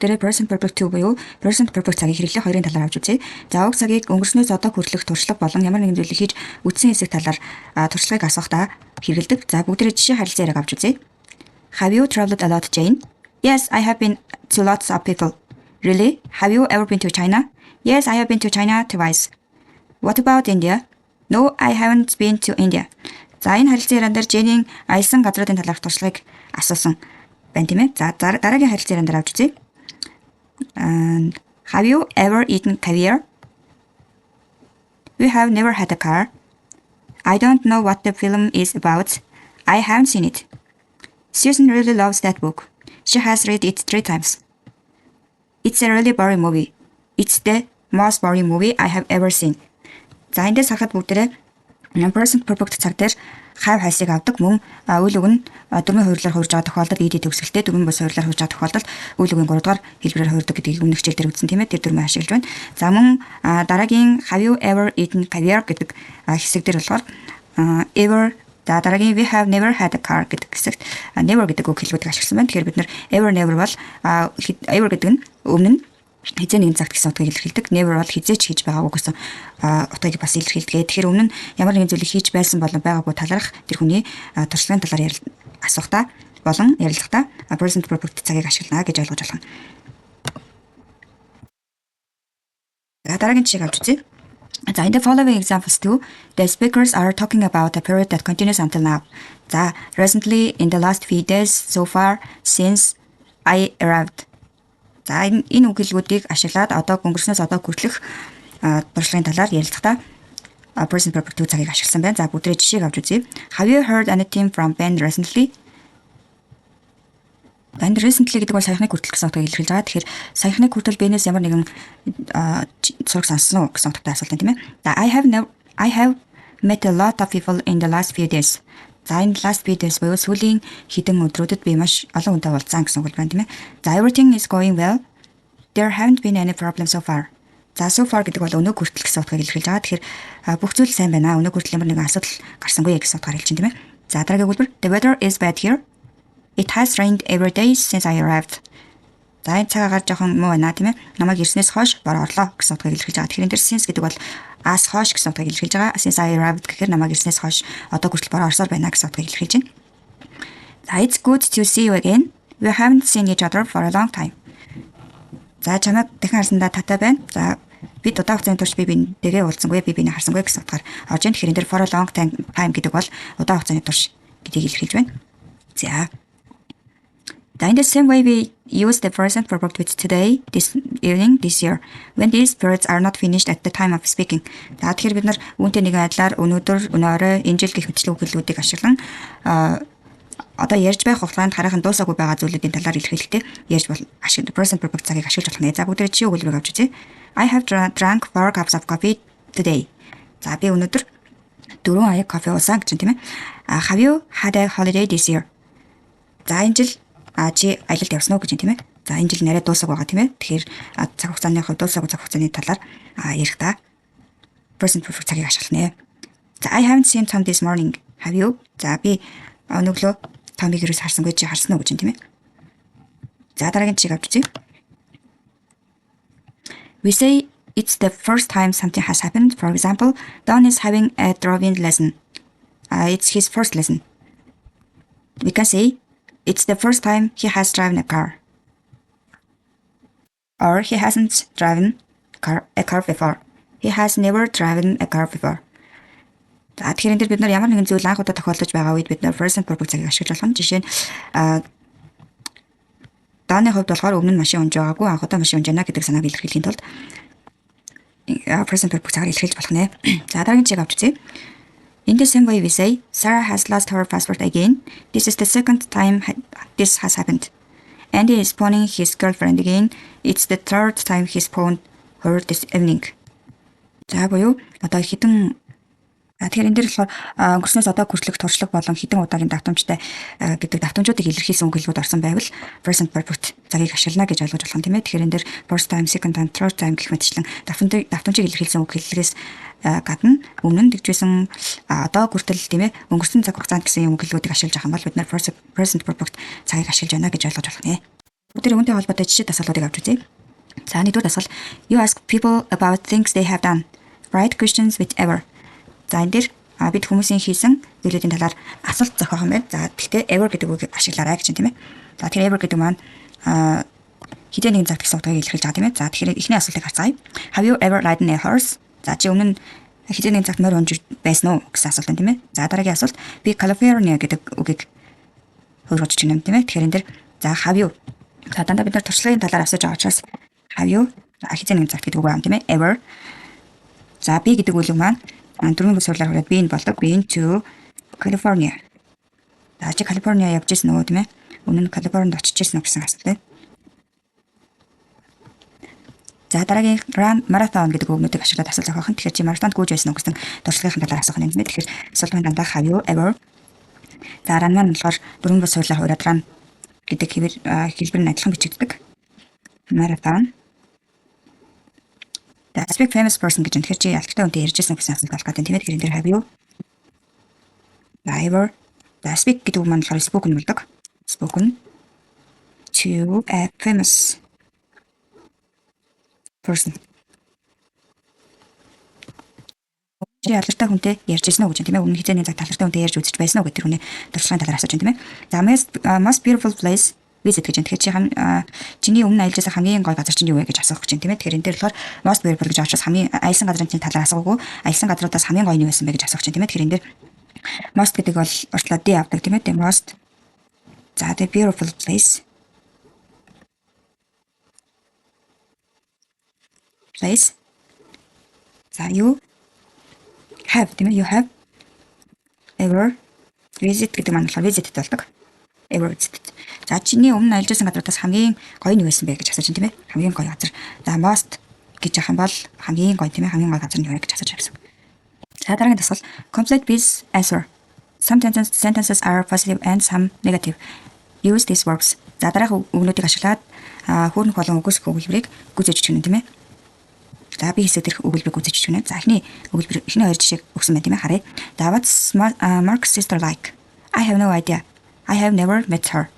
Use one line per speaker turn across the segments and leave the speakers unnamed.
бүгдээрээ present perfect 2 буюу present perfect цагийг хэрэглэх хоёрын талаар авч үзье. За уг цагийг өнгөрснөөс одоо хүртэлх туршлага болон ямар нэгэн зүйлийг хийж үтсэн хэсэг талаар туршлагыг асуухтаа хэрэглэдэг. За бүгдээрээ жишээ харилцан яриаг авч үзье. Have you traveled a lot, Jane? Yes, I have been to lots of people. Really? Have you ever been to China? Yes, I have been to China twice. What about India? No, I haven't been to India. За энэ харилцан яриан дээр Jane-ийн аялсан газруудын талаарх туршлагыг асуусан байна тийм ээ. За дараагийн харилцан яриан дээр авч үзье. Have you ever eaten caviar? We have never had a car. I don't know what the film is about. I haven't seen it. Susan really loves that book. She has read it 3 times. It's a really boring movie. It's the most boring movie I have ever seen. За эндээс харахад бүгдээрээ present perfect цаг дээр have has-ыг авдаг мөн үйл үг нь дөрвөн хувирлаар хувирж байгаа тохиолдолд ed төгсгөлтэй дөрвөн бус хувирлаар хувирж байгаа тохиолдолд үйл үгийн 3 дугаар хэлбэрээр хувирдаг гэдгийг өмнөх хичээл дээр үзсэн тийм ээ. Тэр дөрвөн ашиглаж байна. За мөн дараагийн have you ever eaten caviar гэдэг хэсэг дээр болохоор ever дараагийн we have never had a car гэдэг хэсэгт never гэдэг үг хэлбэрийг ашигласан байна. Тэгэхээр бид нэр ever never бол ever гэдэг нь өмнө нь хизээ нэгэн цагт гэсэн утгыг илэрхийлдэг. Never бол хизээч хийж байгаагүй гэсэн утгыг бас илэрхийлдэг. Тэгэхээр өмнө нь ямар нэгэн зүйлийг хийж байсан болон байгаагүй талаарх тэр хүний туршлагын талаар асуухтаа болон ярилцахтаа present perfect цагийг ашиглана гэж ойлгож байна. Дараагийн жишээг авч үзье. За in the following examples too, the speakers are talking about a period that continues until now. За recently in the last few days so far since I arrived. За энэ үг хэлбэрүүдийг ашиглаад одоо өнгөрснөөс одоо хүртэлх туршлагын талаар ярилцахдаа present perfect цагийг ашигласан байна. За бүгдээ жишээг авч үзье. Have you heard anything from Ben recently? Ben recently гэдэг бол саяхныг хүртэл гэсэн утгыг илэрхийлж байгаа. Тэгэхээр саяхныг хүртэл Бенээс ямар нэгэн зураг сонссон уу гэсэн утгатай асуулт байна тийм ээ. За I have met a lot of people in the last few days. За энэ last few days буюу сүүлийн хэдэн өдрүүдэд би маш олон хүнтэй уулзсан гэсэн үг байна тийм ээ. За everything is going well. There haven't been any problems so far. За so far гэдэг бол өнөө хүртэл гэсэн утгыг илэрхийлж байгаа. Тэгэхээр бүх зүйл сайн байна. Өнөө хүртэл ямар нэгэн асуудал гарсангүй гэсэн утгаар хэлж байна тийм ээ. За дараагийн хэлбэр the weather is bad here. It has rained every day since I arrived. За энэ цагаагаар жоохон муу байна тийм ээ. Намайг ирснээс хойш бор орлоо гэсэн утгыг илэрхийлж байгаа. Тэгэхээр энэ дэр since гэдэг бол as хойш гэсэн утгыг илэрхийлж байгаа. Since I arrived гэхээр намайг ирснээс хойш одоо хүртэл бор орсоор байна гэсэн утгыг илэрхийлж байна. За it's good to see you again. We haven't seen each other for a long time. За чамайг дахин харсандаа татай байна. За бид удаан хугацааны турш бинтэйгээ уулзсангүй, бинийг харсангүй гэсэн утгаар орж ийн. Тэгэхээр энэ дэр for a long time гэдэг бол удаан хугацааны турш гэдгийг илэрхийлж байна. За in the same way we use the present perfect with today, this evening, this year, when these periods are not finished at the time of speaking. За тэгэхээр бид нар үүнтэй нэгэн адилаар өнөөдөр, өнөөрөө, энэ жил гэх мэтлэг үгэлүүдийг ашиглан одоо ярьж байх хугацаанд хараахан дуусаагүй байгаа зүйлүүдийн талаар илэрхийлэхдээ ярьж бол present perfect цагийг ашиглаж болох нэ. За бүгдээ чи өгүүлбэрийг авч үзье. I have drank 4 cups of coffee today. За би өнөөдөр 4 аяг кофе уусан гэж тийм ээ. Have you had a holiday this year? За энэ жил чи аялалд явсан уу гэж тийм ээ. За энэ жил нарай дуусах байгаа тийм ээ. Тэгэхээр цаг хугацааны хувьд дуусаагүй цаг хугацааны талаар ярихдаа present perfect цагийг ашиглана. За I haven't seen Tom this morning. Have you? За би өнөглөө Том-ыг юус харсангүй чи харсан уу гэж тийм ээ. За дараагийн жишээг авч үзье. We say it's the first time something has happened. For example, Don is having a driving lesson. It's his first lesson. We can say it's the first time he has driven a car. Or he hasn't driven a car before. He has never driven a car before. За тэгэхээр энэ бид нар ямар нэгэн зүйл анх удаа тохиолдож байгаа үед бид нар present perfect цагийг ашиглаж болох нь. Жишээ нь Даны хувьд болохоор өмнө нь машин унж байгаагүй анх удаа машин унж байна гэдэг санааг илэрхийлэхийн тулд present perfect цагаар илэрхийлж болох нэ. За дараагийн жишээг авч үзье. In the same way we say Sarah has lost her passport again. This is the second time this has happened. Andy is phoning his girlfriend again. It's the third time he's phoned her this evening. За буюу одоо хитэн тэгэхээр энэ дэр болохоор өнгөрснөөс одоо хүртэлх туршлага болон хитэн удаагийн давтамжтай гэдэг давтамжуудыг илэрхийлсэн үгэлүүд орсон байвал present perfect цагийг ашиглана гэж ойлгож болох юм тийм ээ. Тэгэхээр энэ дэр first time, second time, third time гэх мэтчлэн давтамжийг илэрхийлсэн үг хэллэгээс гадна өмнө нь тэгжсэн одоо хүртэл тийм ээ өнгөрсөн цаг хугацаанд гэсэн үгэлүүдийг ашиглаж байгаа юм бол бид нэр present perfect цагийг ашиглаж байна гэж ойлгож болох нэ. Тэр үүнтэй холбоотой жишээ дасгалуудыг авч үзье. За нэгдүгээр дасгал you ask people about things they have done. Write questions with ever. За энэ дээр бид хүмүүсийн хийсэн зүйлүүдийн талаар асуулт зохиох юм байна. За гэхдээ ever гэдэг үгийг ашиглаарай гэж тийм ээ. За тэр ever гэдэг маань хэдийн нэгэн цагт гэсэн утгыг илэрхийлж байгаа тийм ээ. За тэгэхээр эхний асуултыг харцгаая. Have you ever ridden a horse? За чи өмнө нь хэдийн нэгэн цагт морь унж байсан уу гэсэн асуулт байна тийм ээ. За дараагийн асуулт би California гэдэг үгийг хөрвүүлж чинь юм тийм ээ. Тэгэхээр энэ дээр за have you. За дандаа бид нар туршлагын талаар асууж байгаа учраас have you хэдийн нэгэн цагт гэдэг үг байна тийм ээ. Ever. За би гэдэг үгэл маань дөрвөн бүс сурлаар хүрээд been болдог. Been to California. За чи California явж ирсэн үү тийм ээ. Өмнө нь Californiад очиж ирсэн үү гэсэн асуулт байна. За дараагийн run marathon гэдэг үгнүүдийг ашиглаад асуулт зохиох нь. Тэгэхээр чи маратонд гүйж байсан уу гэсэн туршлагын талаар асуух юм. Тэгэхээр асуултын дандаа have you ever. За run маань болохоор дөрвөн бүс сурлаар хүрээд run гэдэг хэлбэр нь адилхан бичигддэг. Marathon. The speak famous person гэж тэгэхээр чи ялгтай үнтэй ярьжсэн гэсэн асуулт болох гэдэг тийм ээ. Тэгэхээр энэ дээр have you ever. The speak гэдэг үг маань болохоор spoken болдог. Spoken to a famous person. Чи ялгтай хүнтэй ярьжсэн үү гэж тийм ээ. Өмнө хизээний цаг талартай хүнтэй ярьж үзэж байсан уу гэдэг хүний туршлагын талаар асууж байна тийм ээ. За most beautiful place visit гэж тэгэхээр чиний өмнө аялжсэн хамгийн гоё газар чинь юу вэ гэж асуух гэж байна тийм ээ. Тэгэхээр энэ дээр болохоор most beautiful гэж авчраас хамгийн аялсан газрын чинь талаар асуугаагүй аялсан газруудаас хамгийн гоё нь юу байсан бэ гэж асуух гэж байна тийм ээ. Тэгэхээр энэ дээр most гэдэг бол уртлаа D авдаг тийм ээ. The most за the beautiful place за you have тийм ээ. You have ever visit гэдэг маань болохоор visit болдог. Ever visit. За чиний өмнө аялжсэн газруудаас хамгийн гоё нь юу байсан бэ гэж асууж байна тийм ээ. Хамгийн гоё газар. За most гэж явах юм бол хамгийн гоё тийм ээ. Хамгийн гоё газар нь юу вэ гэж асууж байна. За дараагийн дасгал complete this answer. Some sentences are positive and some negative. Use these verbs. За дараах үгнүүдийг ашиглаад хөөрнөх болон үгүйсэх өгүүлбэрийг гүйцээж өгнө тийм ээ. За би хэсэг дээрх өгүүлбэрийг гүйцээж өгнө. За эхний хоёр жишээг өгсөн байна тийм ээ. Харъя. What's Mark's sister like? I have no idea. I have never met her.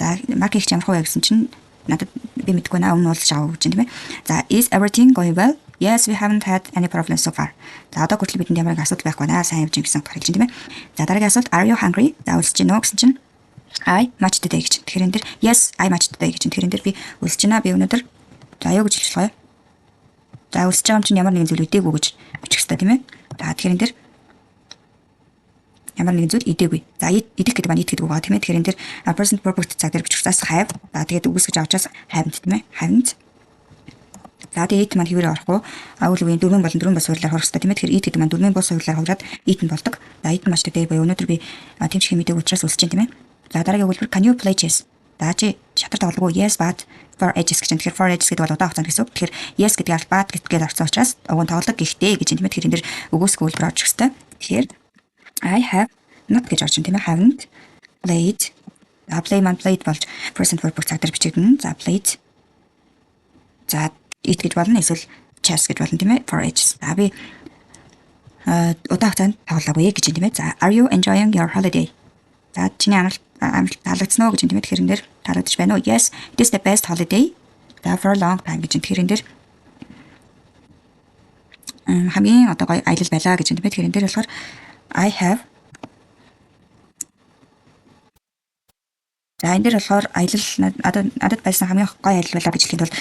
За Маркийг ч ямар хуваа гэсэн чинь надад би мэдгүй наа өмнө уулзж аваа гэж тийм ээ. За is everything going well? Yes, we haven't had any problems so far. За одоо хүртэл бидэнд ямар асуудал байхгүй наа сайн явж гин гэсэн хэлж тийм ээ. За дараагийн асуулт are you hungry? За уулзж гин үү гэсэн чинь I much today гэж. Тэгэхээр энэ дэр yes, I much today гэж. Тэгэхээр энэ дэр би уулзж гинэ би өнөөдөр за юу гэж хэлж байгаа юм. За уулзж байгаа юм чинь ямар нэгэн зүйл үдээгүй гэж бичих хэрэгтэй тийм ээ. За тэгэхээр энэ дэр ямар нэгэн зүйл идээгүй. За идэх гэдэг маань eat гэдэг үг байгаа тийм ээ. Тэгэхээр энэ дэр present perfect цаг дээр бичих цаас have. За тэгээд үгүйсгэж авчаас haven't тийм ээ. Haven't. За тэгээд eat маань хэвээр орохгүй. Үйл үеийн дөрвөн болон дөрвөн бас суурлаар хорох хэрэгтэй тийм ээ. Тэгэхээр eat гэдэг маань дөрвөн бас суурлаар хувраад eat нь болдог. За eat маш today буюу өнөөдөр би тэмчхийн мэдээг учраас уулзж байна тийм ээ. За дараагийн өгүүлбэр can you play chess? За чи шатар тоглох уу? Yes but for ages гэж. Тэгэхээр for ages гэдэг бол удаан хугацаанд гэсэн үг. Тэгэхээр yes гэдэг аль but гэдгээр орсон учраас уг нь тоглох гэхдээ гэж тийм ээ. Тэгэхээр энэ дэр үгүйсэх өгүүлбэр орж ирэх хэрэгтэй. Тэгэхээр I have not гэж орж ин тийм ээ. Haven't played. За play man played болж present perfect цаг дээр бичигдэнэ. За played. За eat гэж болно эсвэл chess гэж болно тийм ээ. For ages. За би удаан хугацаанд тоглоагүй гэж тийм ээ. За are you enjoying your holiday? За чиний амралт таалагдсан уу гэж тийм ээ. Тэгэхээр энэ дэр таалагдж байна уу? Yes, it is the best holiday. За for a long time гэж. Тэгэхээр энэ дэр хамгийн одоо гоё аялал байлаа гэж тийм ээ. Тэгэхээр энэ дэр болохоор I have. За энэ дэр болохоор аялал надад байсан хамгийн гоё аялал байлаа гэж хэлэхэд бол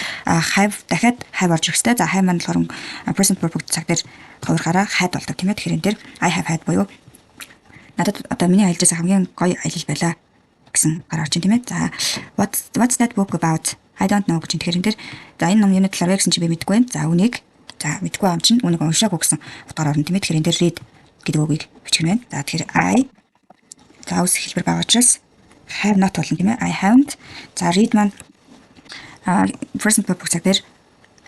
have дахиад have орж ирэх хэрэгтэй. За have маань болохоор present perfect цаг дээр хувирахаараа had болдог тийм ээ. Тэгэхээр энэ дэр I have had буюу надад одоо миний аялжсэн хамгийн гоё аялал байлаа гэсэн гараа орж ин тийм ээ. За what's that book about? I don't know гэж. Тэгэхээр энэ дэр за энэ ном юуны талаар вэ гэсэн чи би мэдэхгүй байна. За үнийг за мэдэхгүй юм чинь үнийг уншаагүй гэсэн утгаар орно тийм ээ. Тэгэхээр энэ дэр read гэдэг үгийг бичих нь байна. За тэгэхээр I за үс хэлбэр байгаа учраас have not болно тийм ээ. I haven't. За read маань present perfect цаг дээр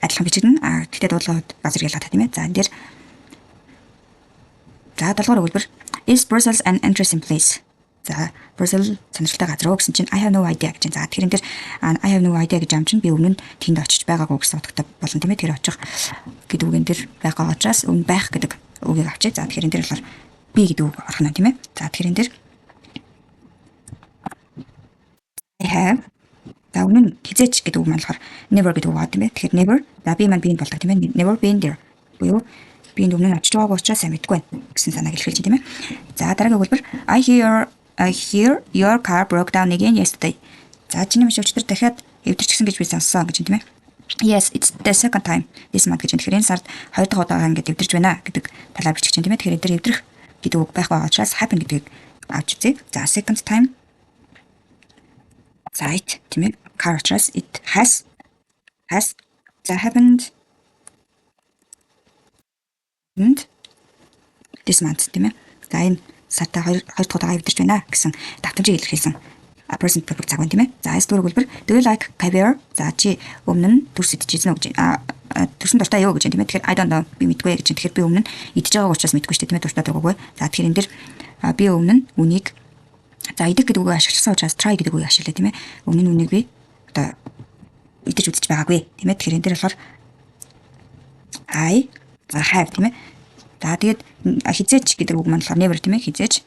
адилхан бичигдэнэ. Гэхдээ дуулаад газар ялгаатай тийм ээ. За энэ дэр за 7 дугаар өгүүлбэр is Brussels an interesting place? За Brussels сонирхолтой газар уу гэсэн чинь I have no idea гэж. За тэгэхээр энэ дэр I have no idea гэж ам чинь би өмнө нь тэнд очиж байгаагүй гэсэн утгатай болно тийм ээ. Тэр очих гэдэг үг энэ дэр байгаа учраас өмнө байх гэдэг үгийг авчиж. За тэгэхээр энэ дэр болохоор би гэдэг үг орох нь тийм ээ. За тэгэхээр энэ дэр I have За өмнө нь хизээч гэдэг үг маань болохоор never гэдэг үг бод юм байна. Тэгэхээр never за би маань биенд болдог тийм ээ. Never been there. Буюу биенд өмнө нь очиж байгаагүй учраас сайн мэдгүй байна гэсэн санааг илэрхийлж байна тийм ээ. За дараагийн хэлбэр I hear your car broke down again yesterday. За чиний машин өчтөр дахиад эвдэрчихсэн гэж би сонссон гэж тийм ээ. Yes, it's the second time this month гэж. Тэгэхээр энэ сард 2 дахь удаа ингэж эвдэрч байна гэдэг талаар бичиж чинь тийм ээ. Тэгэхээр энэ дэр эвдэрэх гэдэг үг байх байгаа учраас happen гэдгийг авч үзье. За second time right тийм ээ. Car учраас it has за happened and this month тийм ээ. За энэ сартаа 2 дахь удаа эвдэрч байна гэсэн давтамжийг илэрхийлсэн present perfect цаг байна тийм ээ. За S дөрөв хэлбэр do you like caviar? За чи өмнө нь төрс идчихсэн үү гэж төрсөн дуртай юу гэж тийм ээ. Тэгэхээр I don't know би мэдгүй гэж. Тэгэхээр би өмнө нь идэж байгаа учраас мэдгүй шүү дээ тийм ээ. Дуртай дургүйгүй. За тэгэхээр энэ дэр би өмнө нь үнийг за идэх гэдэг үгийг ашигласан учраас try гэдэг үгийг ашиглая тийм ээ. Өмнө нь үнийг би одоо идэж үзэж байгаагүй тийм ээ. Тэгэхээр энэ дэр болохоор I have тийм ээ. За тэгээд хизээч гэдэг үг маань болохоор never тийм ээ. Хизээч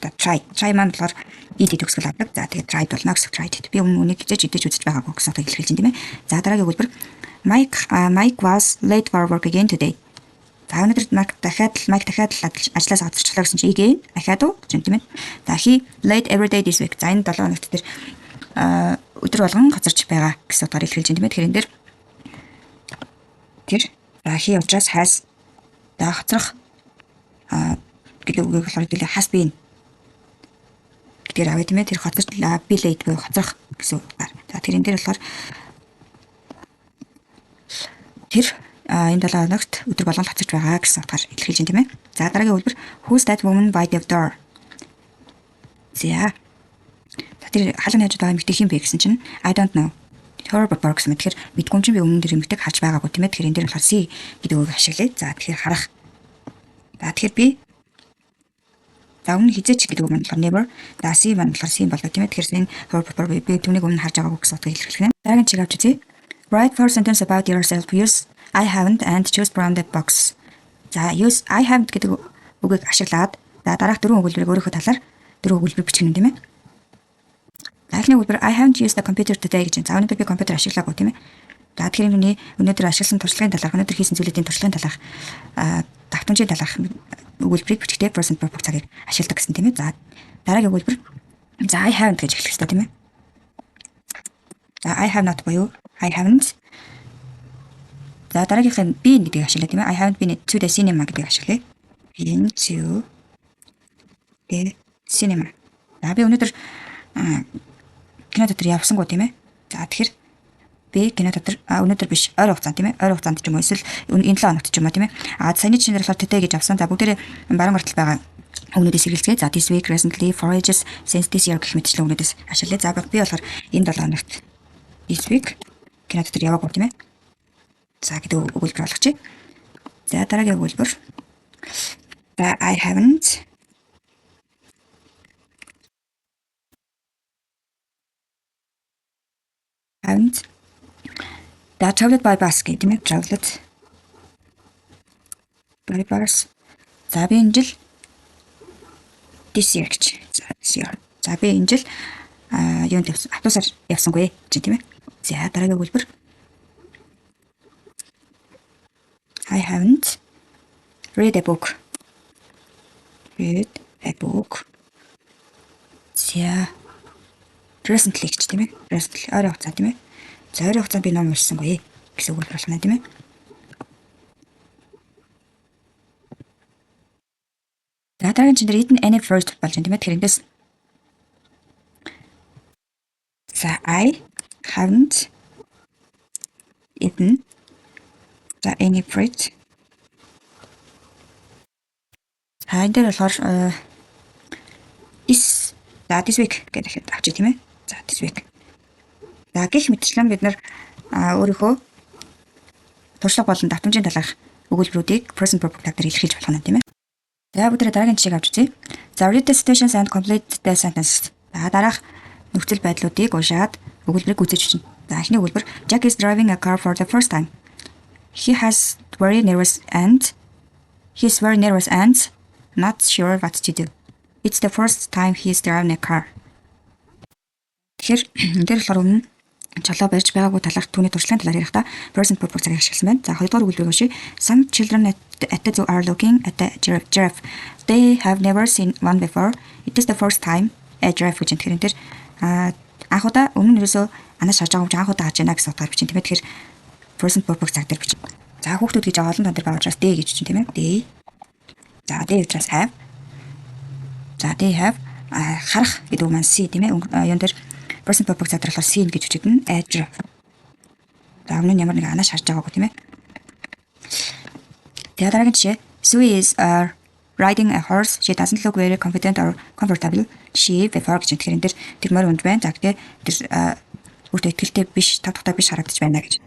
одоо try маань болохоор eat төгсгөл авдаг. За тэгээд tried болно гэсэн tried. Би өмнө үнийг хизээч идэж үзэж байгаагүй гэсэн утгыг илэрхийлж байна тийм ээ. За дараагийн хэлбэр Mike was late for work again today. За өнөөдөр Mike дахиад ажлаас авчирчлаа гэсэн чи again дахиад уу гэж тийм ээ. За he late every day this week. За энэ 7 хоногт тэр өдөр болгон хоцорч байгаа гэсэн утгаар илэрхийлж байна тийм ээ. Тэгэхээр энэ дэр тэр he учраас has за хоцрох гэдэг үгийг болохоор хэлээ has been гэдгээр авъя тийм ээ. Тэр хоцорч be late буюу хоцрох гэсэн утгаар. За тэр энэ дэр болохоор тэр энэ 7 хоногт өдөр болгон хоцорч байгаа гэсэн утгаар илэрхийлж байна тийм ээ. За дараагийн хэлбэр who's that woman by the door? За тэр халуун хажууд байгаа эмэгтэй хэн бэ гэсэн чинь I don't know. Her but гэсэн мэт тэгэхээр мэдгүй юм чи би өмнө тэр эмэгтэйг харж байгаагүй тийм ээ. Тэгэхээр энэ дэр болохоор see гэдэг үгийг ашиглая. За тэгэхээр харах. За тэгэхээр би за өмнө хизээч гэдэг үг маань болохоор never. За see маань болохоор see болдог тийм ээ. Тэгэхээр энэ her but би түүнийг өмнө харж байгаагүй гэсэн утгыг илэрхийлэх юм. Дараагийн чиг авч үзье. Write 4 sentence about yourself. Use I haven't and choose from the box. За use I haven't гэдэг үгийг ашиглаад за дараах 4 өгүүлбэрийг өөрийнхөө талаар 4 өгүүлбэр бичих юм тийм ээ. За эхний өгүүлбэр I haven't used the computer today гэж. За өнөөдөр би компьютер ашиглаагүй тийм ээ. За тэгэхээр энэ өнөөдөр ашигласан туршлагын талаарх өнөөдөр хийсэн зүйлүүдийн туршлагын талаарх давтамжийн талаарх өгүүлбэрийг бичихтэй present perfect цагийг ашигладаг гэсэн тийм ээ. За дараагийн өгүүлбэр за I haven't гэж эхлэх хэрэгтэй тийм ээ. За I have not буюу I haven't. За дараагийнх нь been гэдгийг ашиглая тийм ээ. I haven't been to the cinema гэдгийг ашиглая. Been to the cinema. За би өнөөдөр кино дотор явсангүй тийм ээ. За тэгэхээр би кино дотор өнөөдөр биш ойр хугацаанд тийм ээ. Ойр хугацаанд ч юм уу эсвэл энэ 7 хоногт ч юм уу тийм ээ. Саяны чинээр болохоор today гэж авсан. За бүгдээрээ баруун гартал байгаа өгнүүдээс хэрэгэлцгээе. За this week, recently, for ages, since this year гэх мэтчлэн өгнүүдээс ашиглая. За би болохоор энэ 7 хоногт this week кино дотор яваагүй тийм ээ. За гэдэг өгүүлбэр болгочих. За дараагийн өгүүлбэр. За I haven't да traveled by bus гэдэг юм ээ. Traveled by bus. За би энэ жил this year гэж. За this year. За би энэ жил юунд автобусаар явсангүй гэж тийм ээ. За дараагийн өгүүлбэр. I haven't read a book. Read a book. За recently гэж тийм ээ. Recently ойрын хугацаа тийм ээ. За ойрын хугацаанд би ном уншсангүй гэсэн үг болно тийм ээ. За дараагийн чинь eaten any fruit болж байна тийм ээ. Тэгэхээр эндээс за I haven't eaten any fruit. Энэ дээр болохоор this week гэдэг авчих тийм ээ. За this week. За гэх мэтчлэн бид нар өөрийнхөө туршлага болон давтамжийн талаарх өгүүлбэрүүдийг present perfect таг дээр илэрхийлж болох нь тийм ээ. За бүгдээ дараагийн жишээг авч үзье. За read the situations and complete the sentences. За дараах нөхцөл байдлуудыг уншаад өгүүлбэрийг үзэж бичнэ. За эхний өгүүлбэр Jack is driving a car for the first time. He's very nervous and not sure what to do. It's the first time he's driving a car. Тэгэхээр энэ дээр болохоор өмнө чолоо барьж байгаагүй талаарх түүний туршлагын талаар ярихдаа present perfect цагийг ашигласан байна. За хоёрдугаар үйлдвэрийг уншийе. Some children at the zoo are looking at the giraffe. They have never seen one before. It is the first time a giraffe гэж энэ тэр анхудаа өмнө нь ерөөсөө анаас шарж байгаа юм чи анхудаа харж байна гэсэн утгаар бичэн тийм ээ. Тэгэхээр present perfect цаг дээр бичэн. За хүүхдүүд гэж олон тон дээр байгаа учраас they гэж чинь тийм ээ. They. За they учраас have. За they have харах гэдэг үг маань see тийм ээ. Юун дээр present perfect цаг дээр болохоор seen гэж үчигдэн a giraffe. За өмнө нь ямар нэг анаас шарж байгаагүй тийм ээ. Тэгээ дараагийн жишээ. Sue is riding a horse. She doesn't look very confident or comfortable. She before гэж тэгэхээр энэ тэр морь үнд байна. За тэгээ тэр өөртөө ихтэй биш, тавтахтай биш харагдаж байна гэж.